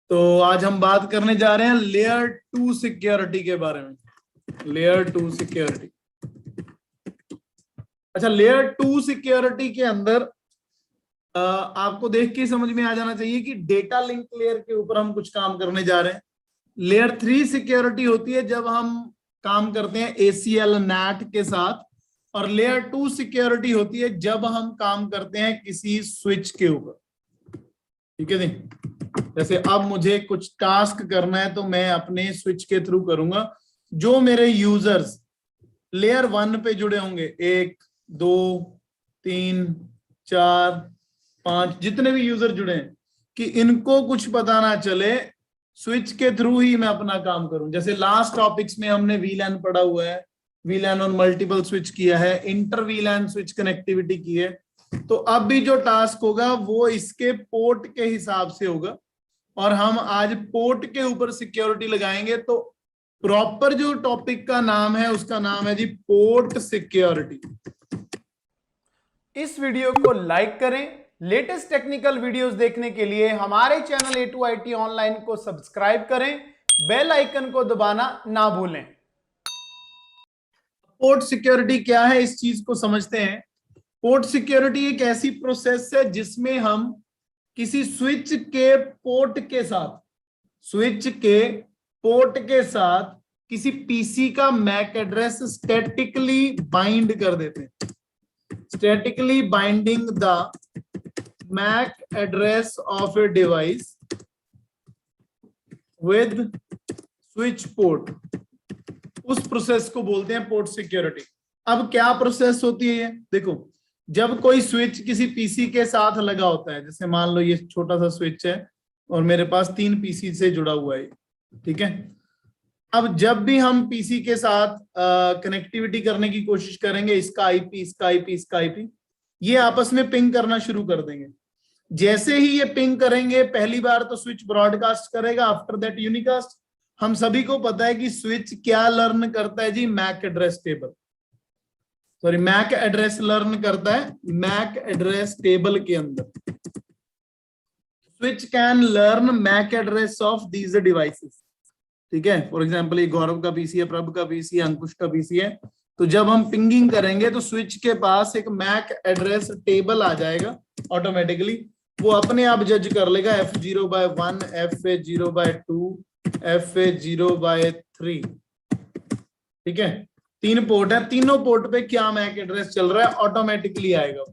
तो आज हम बात करने जा रहे हैं लेयर 2 सिक्योरिटी के बारे में। Layer 2 security. अच्छा, लेयर 2 सिक्योरिटी के अंदर आपको देख के समझ में आ जाना चाहिए कि डेटा लिंक लेयर के ऊपर हम कुछ काम करने जा रहे हैं। लेयर 3 सिक्योरिटी होती है जब हम काम करते हैं ACL NAT के साथ, और लेयर 2 सिक्योरिटी होती है जब हम काम करते हैं किसी स्विच के ऊपर। ठीक है जी। जैसे अब मुझे कुछ टास्क करना है तो मैं अपने स्विच के थ्रू करूंगा। जो मेरे यूजर्स लेयर 1 पे जुड़े होंगे, 1 2 3 4 5, जितने भी यूजर जुड़े हैं, कि इनको कुछ पता ना चले, स्विच के थ्रू ही मैं अपना काम करूं। जैसे लास्ट टॉपिक्स में हमने VLAN पढ़ा हुआ है, VLAN और मल्टीपल स्विच किया है, इंटर VLAN स्विच कनेक्टिविटी की है। तो अब भी जो टास्क होगा वो इसके पोर्ट के हिसाब से होगा, और हम आज पोर्ट के ऊपर सिक्योरिटी लगाएंगे। तो प्रॉपर जो टॉपिक का नाम है उसका नाम है जी पोर्ट सिक्योरिटी। इस वीडियो को लाइक करें। लेटेस्ट टेक्निकल वीडियोस देखने के लिए हमारे चैनल A2IT ऑनलाइन को सब्सक्राइब करें, बेल आइकन को दबाना ना भूलें। पोर्ट सिक्योरिटी क्या है, इस चीज को समझते हैं। पोर्ट सिक्योरिटी एक ऐसी प्रोसेस है जिसमें हम किसी स्विच के पोर्ट के साथ किसी पीसी का मैक एड्रेस स्टैटिकली बाइंड कर देते हैं। Statically binding the MAC address of a device with switch port, उस प्रोसेस को बोलते हैं पोर्ट सिक्योरिटी। अब क्या प्रोसेस होती है ये देखो। जब कोई स्विच किसी पीसी के साथ लगा होता है, जैसे मान लो ये छोटा सा स्विच है और मेरे पास 3 पीसी से जुड़ा हुआ है, ठीक है। अब जब भी हम पीसी के साथ कनेक्टिविटी करने की कोशिश करेंगे, इसका आईपी, इसका आईपी, इसका आईपी, ये आपस में पिंग करना शुरू कर देंगे। जैसे ही ये पिंग करेंगे, पहली बार तो स्विच ब्रॉडकास्ट करेगा, आफ्टर दैट यूनिकास्ट। हम सभी को पता है कि स्विच क्या लर्न करता है जी, MAC address table, sorry MAC address learn करता है मैक एड्रेस टेबल के अंदर। Switch can learn MAC address of these devices, ठीक है। फॉर एग्जांपल ये गौरव का पीसी है, प्रभ का पीसी है, अंकुश का पीसी है। तो जब हम पिंगिंग करेंगे तो स्विच के पास एक मैक एड्रेस टेबल आ जाएगा ऑटोमेटिकली। वो अपने आप जज कर लेगा F0/1, FA0/2, FA0/3, ठीक है। 3 पोर्ट है, तीनों पोर्ट पे क्या मैक एड्रेस चल रहा है ऑटोमेटिकली आएगा।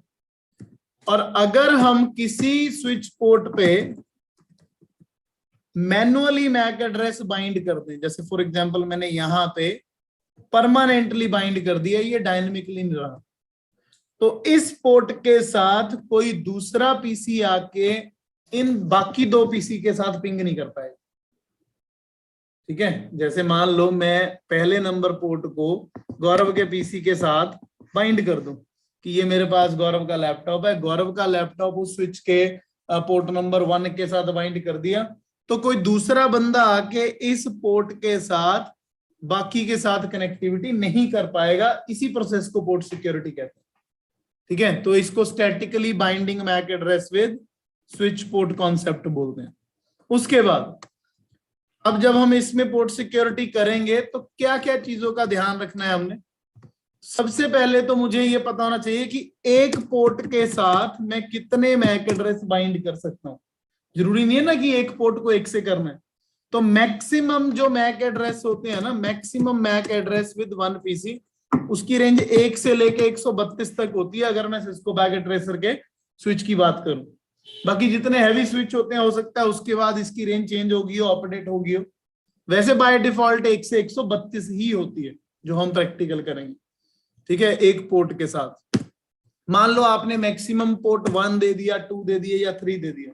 और अगर हम किसी स्विच पोर्ट पे मैनुअली मैक एड्रेस बाइंड कर दें, जैसे फॉर एग्जांपल मैंने यहां पे परमानेंटली बाइंड कर दिया, ये डायनेमिकली नहीं रहा, तो इस पोर्ट के साथ कोई दूसरा पीसी आके इन बाकी 2 पीसी के साथ पिंग नहीं कर पाएगा, ठीक है। जैसे मान लो मैं पहले नंबर पोर्ट को गौरव के पीसी के साथ बाइंड कर दूं कि ये मेरे पास गौरव का लैपटॉप है, गौरव का लैपटॉप उस स्विच के पोर्ट नंबर 1 के साथ बाइंड कर दिया, तो कोई दूसरा बंदा आके इस पोर्ट के साथ बाकी के साथ कनेक्टिविटी नहीं कर पाएगा। इसी प्रोसेस को पोर्ट सिक्योरिटी कहते हैं, ठीक है। तो इसको statically binding MAC address with switch port concept बोलते हैं। उसके बाद अब जब हम इसमें पोर्ट सिक्योरिटी करेंगे तो क्या क्या चीजों का ध्यान रखना है हमने। सबसे पहले तो मुझे ये पता होना चाहिए कि एक पोर्ट के साथ मैं कितने मैक एड्रेस बाइंड कर सकता हूं। जरूरी नहीं है ना कि एक पोर्ट को एक से करना है। तो मैक्सिमम जो मैक एड्रेस होते हैं ना, maximum MAC address with 1 PC, उसकी रेंज 1 से लेके 132 तक होती है, अगर मैं सिस्को पैकेट ट्रेसर के स्विच की बात करूं। बाकी जितने हैवी स्विच होते हैं हो सकता है उसके बाद इसकी रेंज चेंज होगी हो, अपडेट होगी हो। वैसे बाय डिफॉल्ट 1 से 132 ही होती है जो हम प्रैक्टिकल करेंगे, ठीक है, एक पोर्ट के साथ। मान लो आपने मैक्सिमम पोर्ट 1 दे दिया, 2 दे दिया या 3 दे दिया।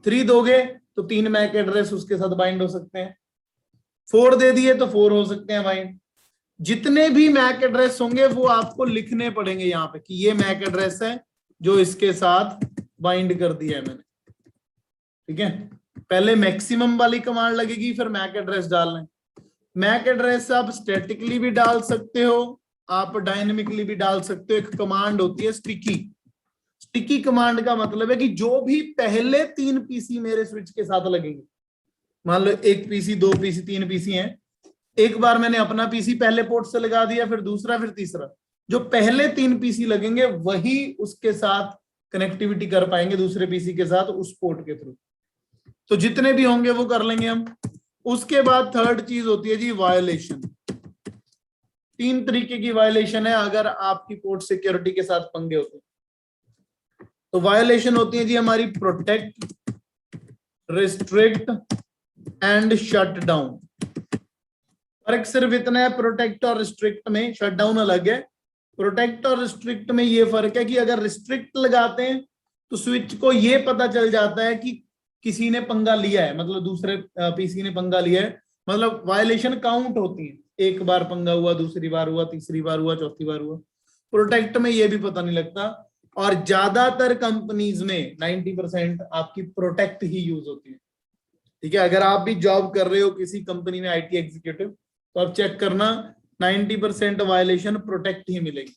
3 दोगे तो 3 मैक एड्रेस उसके साथ बाइंड हो सकते हैं। 4 दे दिए तो 4 हो सकते हैं बाइंड। जितने भी मैक एड्रेस होंगे वो आपको लिखने पड़ेंगे यहाँ पे कि ये मैक एड्रेस है जो इसके साथ बाइंड कर दिया है मैंने, ठीक है। पहले मैक्सिमम वाली कमांड लगेगी, फिर मैक एड्रेस डालना है। मैक एड्रेस आप स्टैटिकली भी डाल सकते हो, आप डायनेमिकली भी डाल सकते हो। एक कमांड होती है स्टिकी। स्टिकी कमांड का मतलब है कि जो भी पहले 3 पीसी मेरे स्विच के साथ लगेंगे मान लो एक पीसी, दो पीसी, तीन पीसी हैं, एक बार मैंने अपना पीसी पहले पोर्ट से लगा दिया, फिर दूसरा, फिर तीसरा, जो पहले तीन पीसी लगेंगे वही उसके साथ कनेक्टिविटी कर पाएंगे दूसरे पीसी के साथ उस पोर्ट के थ्रू। तो जितने भी होंगे वो कर लेंगे हम। उसके बाद थर्ड चीज होती है जी वायोलेशन। तीन तरीके की वायोलेशन है अगर आपकी पोर्ट सिक्योरिटी के साथ पंगे होते हैं। तो वायोलेशन होती है जी हमारी protect, restrict and shut down. फर्क सिर्फ इतना है प्रोटेक्ट और रिस्ट्रिक्ट में, शट डाउन अलग है। प्रोटेक्ट और रिस्ट्रिक्ट में ये फर्क है कि अगर रिस्ट्रिक्ट लगाते हैं तो स्विच को ये पता चल जाता है कि किसी ने पंगा लिया है, मतलब दूसरे पीसी ने पंगा लिया है, मतलब वायलेशन काउंट होती है, एक बार पंगा हुआ, दूसरी बार हुआ, तीसरी बार हुआ, चौथी बार हुआ। प्रोटेक्ट में ये भी पता नहीं लगता, और ज्यादातर कंपनीज में 90% आपकी प्रोटेक्ट ही यूज होती है। ठीक है, अगर आप भी जॉब कर रहे हो किसी कंपनी में आईटी एग्जीक्यूटिव, तो आप चेक करना 90% वायलेशन प्रोटेक्ट ही मिलेगी।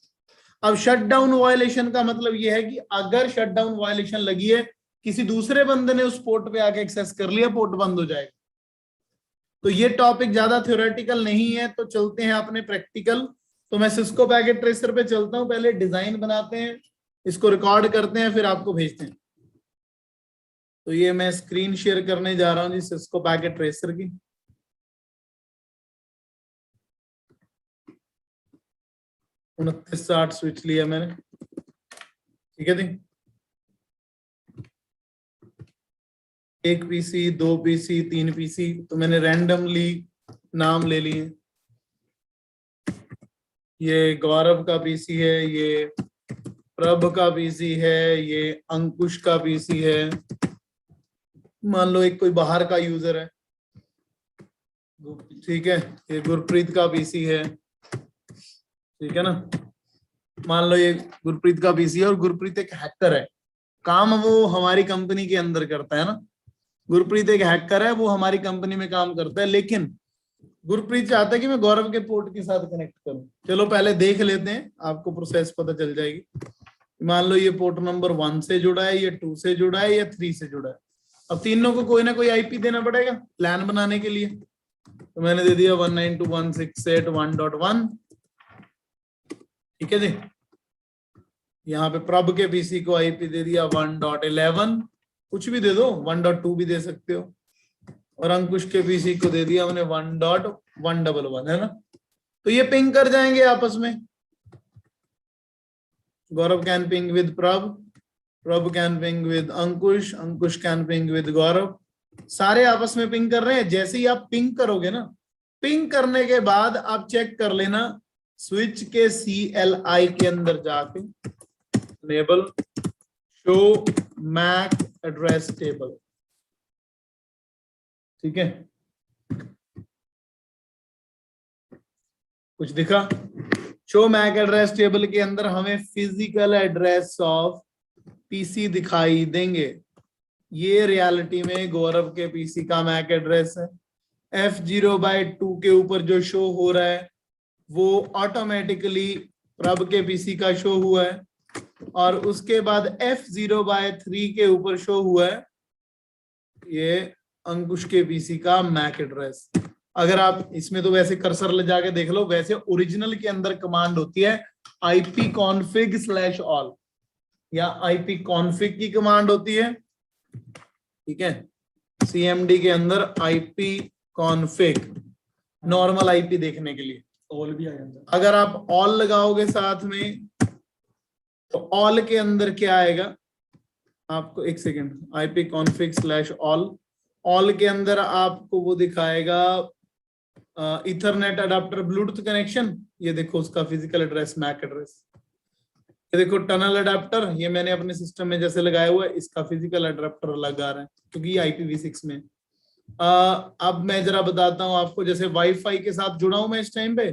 अब शटडाउन वायलेशन का मतलब यह है कि अगर शटडाउन वायलेशन लगी है, किसी दूसरे बंदे ने उस पोर्ट पे आके एक्सेस कर लिया, पोर्ट बंद हो जाएगा। तो ये टॉपिक ज्यादा थ्योरेटिकल नहीं है, तो चलते हैं अपने प्रैक्टिकल। तो मैं सिस्को पैकेट ट्रेसर पे चलता हूं, पहले डिजाइन बनाते हैं, इसको रिकॉर्ड करते हैं, फिर आपको भेजते हैं। तो ये मैं स्क्रीन शेयर करने जा रहा हूं जी सिस्को पैकेट ट्रेसर की। उनतीस 60 स्विच लिया मैंने, ठीक है जी। एक पीसी, दो पीसी, तीन पीसी, तो मैंने रैंडमली नाम ले लिए। ये गौरव का पीसी है, ये प्रभ का पीसी है, ये अंकुश का पीसी है। मान लो एक कोई बाहर का यूजर है, ठीक है, ये गुरप्रीत का पीसी है, ठीक है ना। मान लो ये गुरप्रीत का पीसी है और गुरप्रीत एक हैकर है, काम वो हमारी कंपनी के अंदर करता है ना। गुरप्रीत एक हैकर है, वो हमारी कंपनी में काम करता है, लेकिन गुरप्रीत चाहता है कि मैं गौरव के पोर्ट के साथ कनेक्ट करूं। चलो पहले देख लेते हैं, आपको प्रोसेस पता चल जाएगी। मान लो ये पोर्ट नंबर 1 से जुड़ा है, ये 2 से जुड़ा है, या 3 से जुड़ा है। अब तीनों को कोई ना कोई आईपी देना पड़ेगा प्लान बनाने के लिए। तो मैंने दे दिया 192.168.1.1, ठीक है जी। यहाँ पे प्रभ के पीसी को आईपी दे दिया 1.11, कुछ भी दे दो, 1.2 भी दे सकते हो। और अंकुश के पीसी को दे दिया हमने 1.111, है ना। तो ये पिंग कर जाएंगे आपस में। गौरव can ping with Prabh, Prabh can ping with Ankush, Ankush can ping with Gaurav, सारे आपस में पिंग कर रहे हैं। जैसे ही आप पिंग करोगे ना, पिंग करने के बाद आप चेक कर लेना स्विच के CLI के अंदर जाके enable show MAC address table, ठीक है। कुछ दिखा? शो मैक एड्रेस टेबल के अंदर हमें फिजिकल एड्रेस ऑफ पीसी दिखाई देंगे। ये रियलिटी में गौरव के पीसी का मैक एड्रेस है। F0/2 के ऊपर जो शो हो रहा है वो ऑटोमेटिकली प्रभ के पीसी का शो हुआ है, और उसके बाद F0/3 के ऊपर शो हुआ है ये अंकुश के पीसी का मैक एड्रेस। अगर आप इसमें तो वैसे कर्सर ले जाके देख लो, वैसे ओरिजिनल के अंदर कमांड होती है ipconfig/all, या ipconfig की कमांड होती है, ठीक है। CMD के अंदर ipconfig नॉर्मल आईपी देखने के लिए, ऑल भी आ जाता है। अगर आप ऑल लगाओगे साथ में, तो ऑल के अंदर क्या आएगा आपको, एक सेकेंड, ipconfig/all, ऑल के अंदर आपको वो दिखाएगा इथरनेट अडाप्टर ब्लूटूथ कनेक्शन। ये देखो उसका फिजिकल एड्रेस, मैक एड्रेस। ये देखो टनल अडाप्टर, ये मैंने अपने सिस्टम में जैसे लगाया हुआ है, इसका फिजिकल अडाप्टर लगा रहा है क्योंकि ये IPv6 में। अब मैं जरा बताता हूं आपको, जैसे वाईफाई के साथ जुड़ा हूं मैं इस टाइम पे,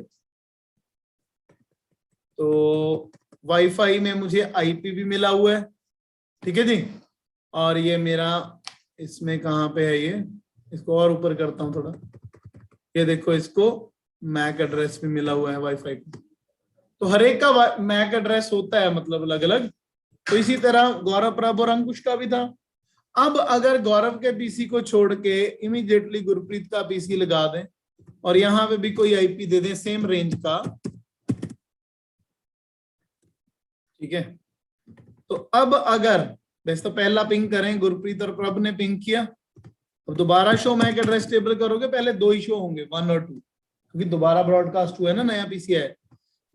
तो वाईफाई में मुझे IP भी मिला हुआ है, ठीक है जी। और ये मेरा इसमें कहाँ पे है, ये इसको और ऊपर करता हूँ थोड़ा, ये देखो इसको मैक एड्रेस भी मिला हुआ है वाईफाई को। तो हर एक का मैक एड्रेस होता है, मतलब अलग अलग। तो इसी तरह गौरव, प्रभ और अंकुश का भी था। अब अगर गौरव के पीसी को छोड़ के इमीडिएटली गुरप्रीत का पीसी लगा दें और यहां पे भी कोई आईपी दे दें सेम रेंज का, ठीक है, तो अब अगर वैसे तो पहला पिंग करें, गुरप्रीत और प्रभ ने पिंग किया, अब दोबारा शो मैक एड्रेस टेबल करोगे, पहले 2 ही शो होंगे 1 और 2, क्योंकि दोबारा ब्रॉडकास्ट हुआ है ना, नया पीसी है।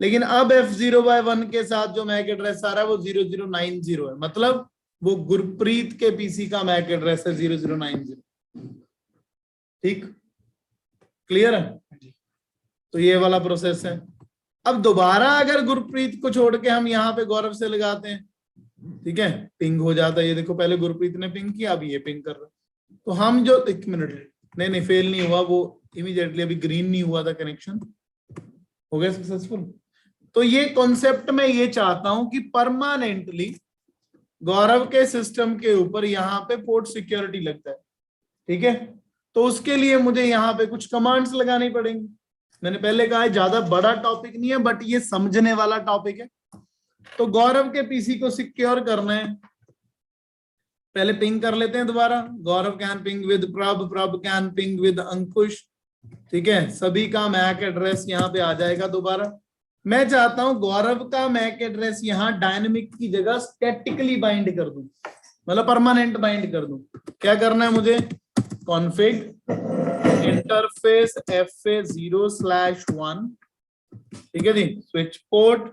लेकिन अब F0/1 के साथ जो मैक एड्रेस आ रहा है वो 0090 है, मतलब वो गुरप्रीत के पीसी का मैक एड्रेस है 0090। ठीक, क्लियर है? तो ये वाला प्रोसेस है। अब दोबारा अगर गुरप्रीत को छोड़ के हम यहाँ पे गौरव से लगाते हैं, ठीक है, पिंग हो जाता है। ये देखो पहले गुरप्रीत ने पिंग किया, अब ये पिंग कर रहा है। तो हम जो, एक मिनट, नहीं फेल नहीं हुआ, वो इमीडिएटली अभी ग्रीन नहीं हुआ था, कनेक्शन हो गया सक्सेसफुल। तो ये कॉन्सेप्ट में ये चाहता हूं कि परमानेंटली गौरव के सिस्टम के ऊपर यहाँ पे पोर्ट सिक्योरिटी लगता है, ठीक है। तो उसके लिए मुझे यहाँ पे कुछ कमांड्स लगानी पड़ेंगी। मैंने पहले कहा है ज्यादा बड़ा टॉपिक नहीं है, बट ये समझने वाला टॉपिक है। तो गौरव के पीसी को सिक्योर करना है, पहले पिंग कर लेते हैं दोबारा। गौरव can ping with Prabh, Prabh can ping with अंकुश, ठीक है। सभी का मैक एड्रेस यहाँ पे आ जाएगा दोबारा। मैं चाहता हूं गौरव का मैक एड्रेस यहाँ डायनेमिक की जगह स्टैटिकली बाइंड कर दूं, मतलब परमानेंट बाइंड कर दूं। क्या करना है मुझे? कॉन्फिग इंटरफेस FA0/1, ठीक है जी, स्विच पोर्ट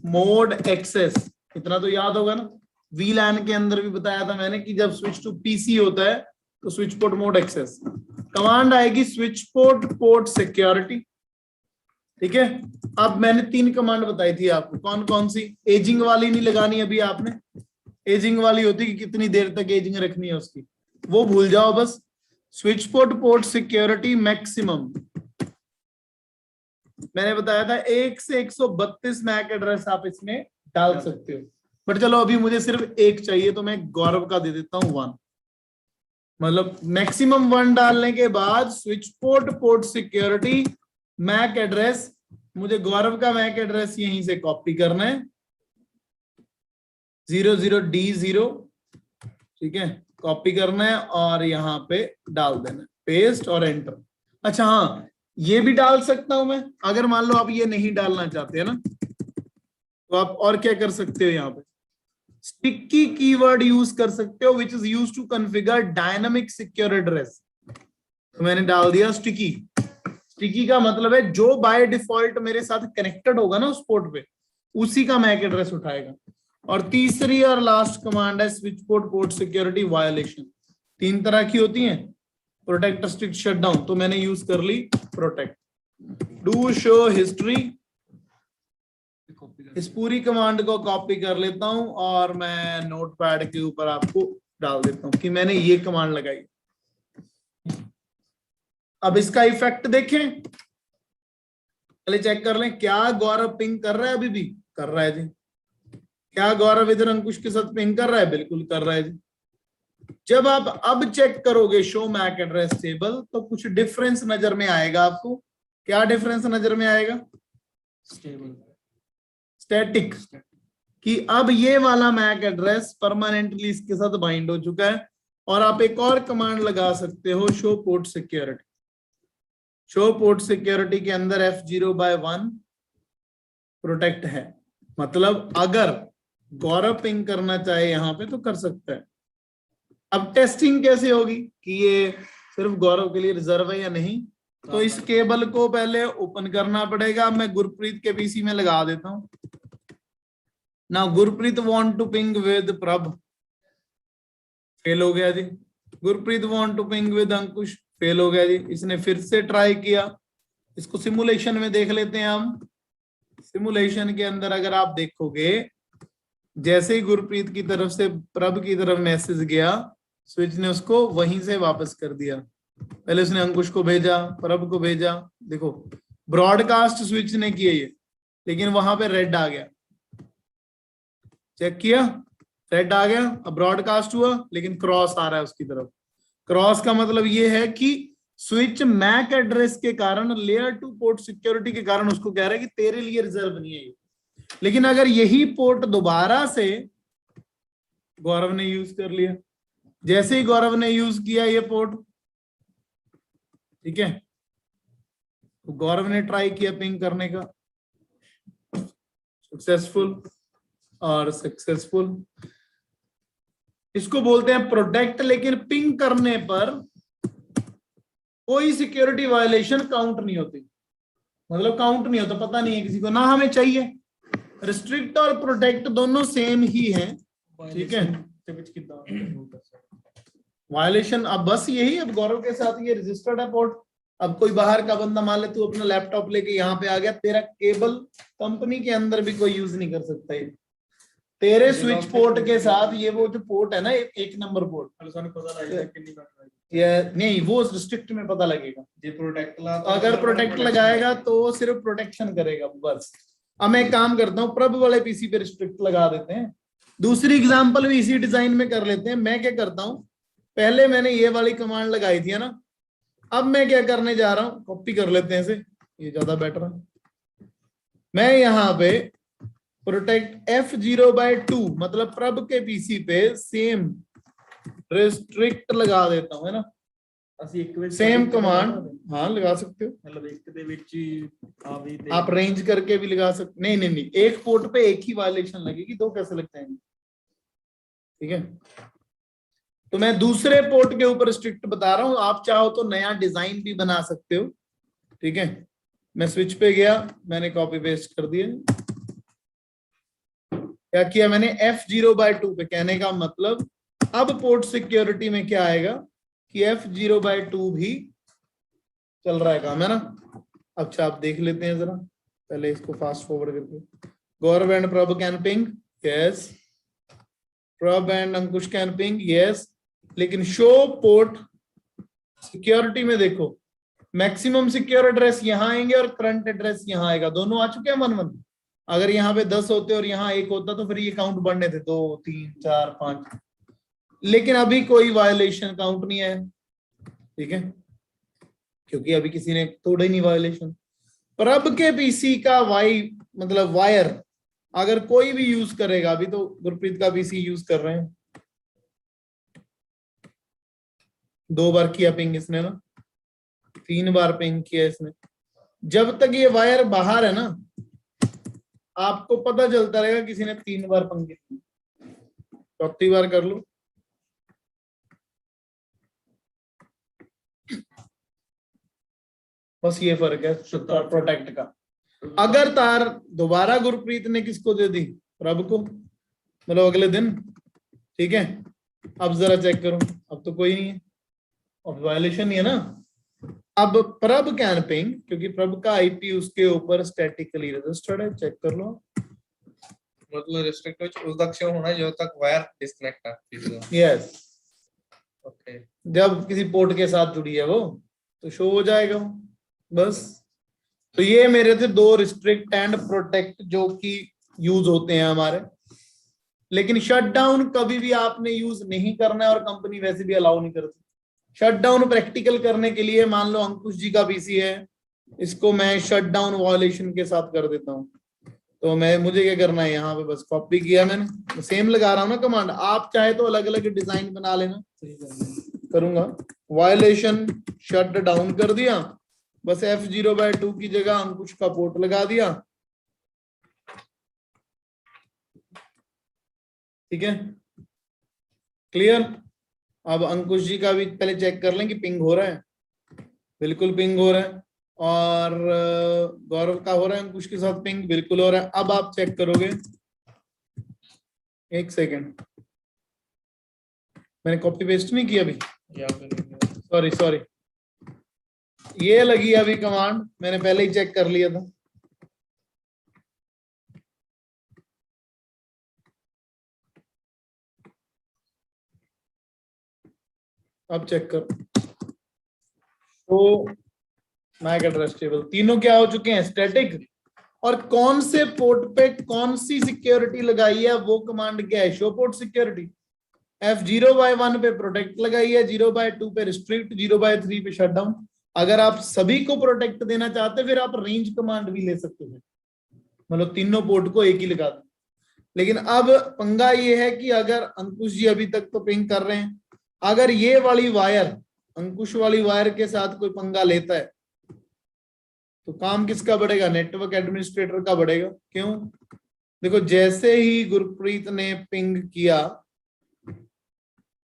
मोड एक्सेस, इतना तो याद होगा ना। VLAN के अंदर भी बताया था मैंने कि जब स्विच टू पीसी होता है तो switch port mode access command आएगी, स्विच पोर्ट पोर्ट सिक्योरिटी, ठीक है। अब मैंने 3 कमांड बताई थी आपको, कौन कौन सी? एजिंग वाली नहीं लगानी अभी आपने, एजिंग वाली होती कि कितनी देर तक एजिंग रखनी है उसकी, वो भूल जाओ बस। Switch port port security maximum मैंने बताया था 1 से 132 मैक एड्रेस आप इसमें डाल सकते हो, बट चलो अभी मुझे सिर्फ 1 चाहिए, तो मैं गौरव का दे देता हूं 1, मतलब मैक्सिमम 1 डालने के बाद switch port port security MAC address, मुझे गौरव का मैक एड्रेस यहीं से कॉपी करना है 00D0, ठीक है, कॉपी करना है और यहाँ पे डाल देना है, पेस्ट और एंटर। अच्छा हाँ, ये भी डाल सकता हूं मैं, अगर मान लो आप ये नहीं डालना चाहते हैं ना, तो आप और क्या कर सकते हो, यहाँ पे स्टिकी कीवर्ड यूज कर सकते हो, which is used to configure dynamic secure address. तो मैंने डाल दिया स्टिकी। स्टिकी का मतलब है जो बाय डिफॉल्ट मेरे साथ कनेक्टेड होगा ना उस पोर्ट पे, उसी का मैक एड्रेस उठाएगा। और तीसरी और लास्ट कमांड है switch port port security violation. 3 तरह की होती हैं, प्रोटेक्ट, स्ट्रिक्ट, शटडाउन, तो मैंने यूज कर ली प्रोटेक्ट। डू शो हिस्ट्री, इस पूरी कमांड को कॉपी कर लेता हूं और मैं नोटपैड के ऊपर आपको डाल देता हूं कि मैंने ये कमांड लगाई। अब इसका इफेक्ट देखें, पहले चेक कर लें क्या गौरव पिंग कर रहा है, अभी भी कर रहा है जी। क्या गौरव इधर अंकुश के साथ पिंग कर रहा है? बिल्कुल कर रहा है जी। जब आप अब चेक करोगे शो मैक एड्रेस टेबल, तो कुछ डिफरेंस नजर में आएगा आपको। क्या डिफरेंस नजर में आएगा? स्टैटिक, कि अब ये वाला मैक एड्रेस परमानेंटली इसके साथ बाइंड हो चुका है। और आप एक और कमांड लगा सकते हो, show port security. Show port security के अंदर F0/1 प्रोटेक्ट है, मतलब अगर गौरव पिंग करना चाहे यहां पे तो कर सकता है। अब टेस्टिंग कैसे होगी कि ये सिर्फ गौरव के लिए रिजर्व है या नहीं, तो इस केबल को पहले ओपन करना पड़ेगा। मैं गुरप्रीत के पीसी में लगा देता हूं। Now Gurpreet want to ping with Prabh, fail हो गया जी। Gurpreet want to ping with Ankush, fail हो गया जी। इसने फिर से ट्राई किया। इसको सिमुलेशन में देख लेते हैं हम। सिमुलेशन के अंदर अगर आप देखोगे, जैसे ही गुरप्रीत की तरफ से प्रभ की तरफ मैसेज गया, स्विच ने उसको वहीं से वापस कर दिया। पहले उसने अंकुश को भेजा, प्रभ को भेजा। देखो ब्रॉडकास्ट स्विच ने किया ये, लेकिन वहां पे रेड आ गया। चेक किया, रेड आ गया। अब ब्रॉडकास्ट हुआ, लेकिन क्रॉस आ रहा है उसकी तरफ। क्रॉस का मतलब ये है कि स्विच मैक एड्रेस के कारण, लेयर 2 पोर्ट सिक्योरिटी के कारण उसको कह रहा है कि तेरे लिए रिजर्व नहीं है ये। लेकिन अगर यही पोर्ट दोबारा से गौरव ने यूज कर लिया, जैसे ही गौरव ने यूज किया ये पोर्ट, ठीक है, तो गौरव ने ट्राई किया पिंग करने का, सक्सेसफुल और सक्सेसफुल। इसको बोलते हैं प्रोटेक्ट। लेकिन पिंग करने पर कोई सिक्योरिटी वायलेशन काउंट नहीं होती, मतलब काउंट नहीं होता, पता नहीं है किसी को, ना हमें चाहिए। रिस्ट्रिक्ट और प्रोटेक्ट दोनों सेम ही हैं, ठीक है। वायलेशन अब बस यही, अब गौरव के साथ ये रजिस्टर्ड है पोर्ट। अब कोई बाहर का बंदा, मान ले तू अपना लैपटॉप लेके यहाँ पे आ गया, तेरा केबल कंपनी के अंदर भी कोई यूज नहीं कर सकता है तेरे स्विच पोर्ट के साथ। ये वो जो पोर्ट है ना, एक नंबर पोर्ट, ये नहीं, वो रिस्ट्रिक्ट में पता लगेगा। अगर प्रोटेक्ट लगाएगा तो सिर्फ प्रोटेक्शन करेगा बस। अब मैं एक काम करता हूँ, प्रभ वाले पीसी पे रिस्ट्रिक्ट लगा देते हैं। दूसरी एग्जांपल भी इसी डिजाइन में कर लेते हैं। मैं क्या करता हूँ, पहले मैंने ये वाली कमांड लगाई थी ना, अब मैं क्या करने जा रहा हूँ, कॉपी कर लेते हैं इसे, ये ज्यादा बेटर है। मैं यहाँ पे प्रोटेक्ट F0/2 मतलब प्रभ के पीसी पे सेम रिस्ट्रिक्ट लगा देता हूँ, है ना, सेम कमांड। हाँ लगा सकते हो, मतलब एक दे विच ही आप रेंज करके भी लगा सकते। नहीं नहीं नहीं, एक पोर्ट पे एक ही वायलेशन लगेगी, दो कैसे लगते हैं, ठीक है। तो मैं दूसरे पोर्ट के ऊपर स्ट्रिक्ट बता रहा हूं, आप चाहो तो नया डिजाइन भी बना सकते हो, ठीक है। मैं स्विच पे गया, मैंने कॉपी पेस्ट कर दिया। क्या किया मैंने, F0/2 पे, कहने का मतलब अब पोर्ट सिक्योरिटी में क्या आएगा कि F0/2 भी चल रहा है काम, है ना। अच्छा आप देख लेते हैं जरा, पहले इसको फास्ट फॉरवर्ड करके। गौरव एंड प्रभ कैन पिंग, यस। प्रभ and Ankush can ping, yes. लेकिन शो पोर्ट सिक्योरिटी में देखो, मैक्सिमम सिक्योर एड्रेस यहां आएंगे और करंट एड्रेस यहां आएगा, दोनों आ चुके हैं 1-1। अगर यहाँ पे 10 होते और यहाँ 1 होता तो फिर ये काउंट बढ़ने थे, 2 3 4 5। लेकिन अभी कोई वायलेशन काउंट नहीं है, ठीक है, क्योंकि अभी किसी ने तोड़ा ही नहीं वायलेशन। प्रभ के पीसी का मतलब वायर अगर कोई भी यूज करेगा, अभी तो गुरप्रीत का पीसी यूज कर रहे हैं, 2 बार किया पिंग इसने ना, 3 बार पिंग किया इसने। जब तक ये वायर बाहर है ना, आपको पता चलता रहेगा किसी ने 3 बार पिंग की, 4थी बार कर लो। बस ये फर्क है प्रोटेक्ट का। अगर तार दोबारा गुरप्रीत ने किसको दे दी, प्रभ को, मतलब अगले दिन, ठीक है। अब जरा चेक करो, अब तो कोई नहीं है, अब वायलेशन नहीं है ना। अब प्रभ कैन पिंग, क्योंकि प्रभ का आईपी उसके ऊपर स्टैटिकली रजिस्टर्ड है, चेक कर लो। मतलब रिस्ट्रिक्ट उस तक से होना जब तक वायर डिस्कनेक्ट है। यस, ओके, जब किसी पोर्ट के साथ जुड़ी है वो तो शो हो जाएगा बस। तो ये मेरे थे 2 रिस्ट्रिक्ट एंड प्रोटेक्ट जो कि यूज होते हैं हमारे। लेकिन शटडाउन कभी भी आपने यूज नहीं करना है और कंपनी वैसे भी अलाउ नहीं करती। शटडाउन प्रैक्टिकल करने के लिए, मान लो अंकुश जी का पीसी है, इसको मैं शटडाउन वायलेशन के साथ कर देता हूँ, तो मुझे क्या करना है, यहाँ पे बस कॉपी किया मैंने, सेम लगा रहा हूँ ना कमांड। आप चाहे तो अलग अलग डिजाइन बना लेना, करूंगा। वायलेशन शट डाउन कर दिया, बस F0/2 की जगह अंकुश का पोर्ट लगा दिया, ठीक है, क्लियर। अब अंकुश जी का भी पहले चेक कर लें कि पिंग हो रहा है, बिल्कुल पिंग हो रहा है। और गौरव का हो रहा है अंकुश के साथ पिंग, बिल्कुल हो रहा है। अब आप चेक करोगे, एक सेकेंड, मैंने कॉपी पेस्ट नहीं किया अभी, सॉरी, ये लगी अभी कमांड, मैंने पहले ही चेक कर लिया था। अब चेक कर, तो मैक एड्रेस टेबल तीनों क्या हो चुके हैं, स्टैटिक। और कौन से पोर्ट पे कौन सी सिक्योरिटी लगाई है वो कमांड क्या है, शो पोर्ट सिक्योरिटी। F0/1 पे प्रोटेक्ट लगाई है, 0/2 पे रिस्ट्रिक्ट, 0/3 पे शटडाउन। अगर आप सभी को प्रोटेक्ट देना चाहते फिर आप रेंज कमांड भी ले सकते हैं, मतलब तीनों पोर्ट को एक ही लगा दो। लेकिन अब पंगा ये है कि अगर अंकुश जी अभी तक तो पिंग कर रहे हैं, अगर ये वाली वायर, अंकुश वाली वायर के साथ कोई पंगा लेता है तो काम किसका बढ़ेगा? नेटवर्क एडमिनिस्ट्रेटर का बढ़ेगा। क्यों? देखो, जैसे ही गुरप्रीत ने पिंग किया,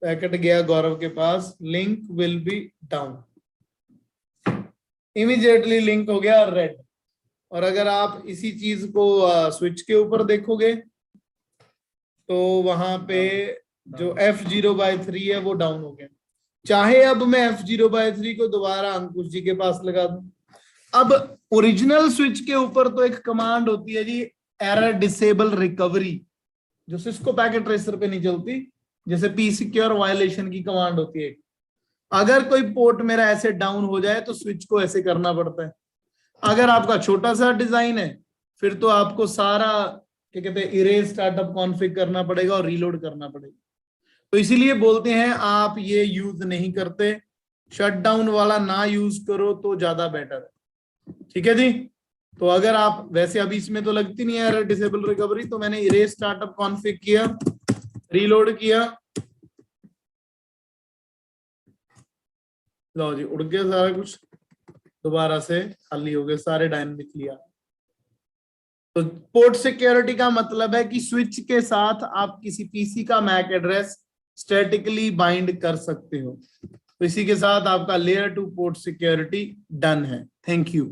पैकेट गया गौरव के पास, link will be down, immediately link हो गया रेड। और अगर आप इसी चीज को स्विच के ऊपर देखोगे तो वहां पे जो F0/3 है वो डाउन हो गया। चाहे अब मैं F0/3 को दोबारा अंकुश जी के पास लगा दूं, अब ओरिजिनल स्विच के ऊपर तो एक कमांड होती है जी, एरर डिसेबल रिकवरी, जो सिस्को पैकेट ट्रेसर पे नहीं चलती, जैसे पी सिक्योर वायलेशन की कमांड होती है। अगर कोई पोर्ट मेरा ऐसे डाउन हो जाए तो स्विच को ऐसे करना पड़ता है। अगर आपका छोटा सा डिजाइन है फिर तो आपको सारा क्या कहते हैं इरेज स्टार्टअप कॉन्फ़िग करना पड़ेगा और रीलोड करना पड़ेगा। तो इसीलिए बोलते हैं आप ये यूज नहीं करते, शटडाउन वाला ना यूज करो तो ज्यादा बेटर है। ठीक है जी। तो अगर आप वैसे अभी इसमें तो लगती नहीं है एरर डिसेबल रिकवरी, तो मैंने इरेज स्टार्टअप कॉन्फ़िग किया, रीलोड किया, लो जी उड़ गया सारा कुछ, दोबारा से खाली हो गए सारे डायनामिक लिया। तो पोर्ट सिक्योरिटी का मतलब है कि स्विच के साथ आप किसी पीसी का मैक एड्रेस स्टैटिकली बाइंड कर सकते हो। तो इसी के साथ आपका लेयर 2 पोर्ट सिक्योरिटी डन है। Thank you.